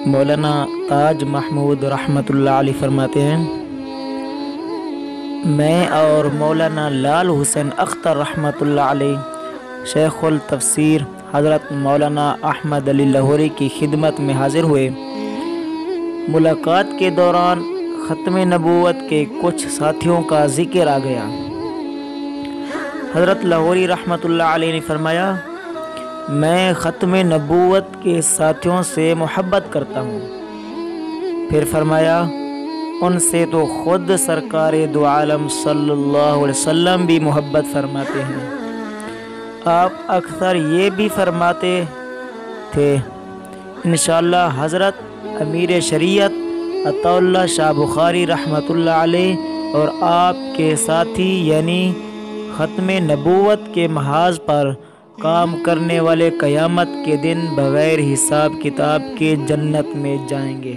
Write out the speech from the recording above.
مولانا تاج محمود رحمۃ اللہ علیہ فرماتے ہیں، میں اور مولانا لال حسین اختر رحمۃ اللہ علیہ شیخ التفسیر حضرت مولانا احمد علی لاہوری کی خدمت میں حاضر ہوئے۔ ملاقات کے دوران ختم نبوت کے کچھ ساتھیوں کا ذکر آ گیا۔ حضرت لاہوری رحمۃ اللہ علیہ نے فرمایا، میں ختم نبوت کے ساتھیوں سے محبت کرتا ہوں۔ پھر فرمایا، ان سے تو خود سرکار دو عالم صلی اللہ علیہ وسلم بھی محبت فرماتے ہیں۔ آپ اکثر یہ بھی فرماتے تھے، انشاءاللہ حضرت امیر شریعت عطا اللہ شاہ بخاری رحمۃ اللہ علیہ اور آپ کے ساتھی یعنی ختم نبوت کے محاذ پر کام کرنے والے قیامت کے دن بغیر حساب کتاب کے جنت میں جائیں گے۔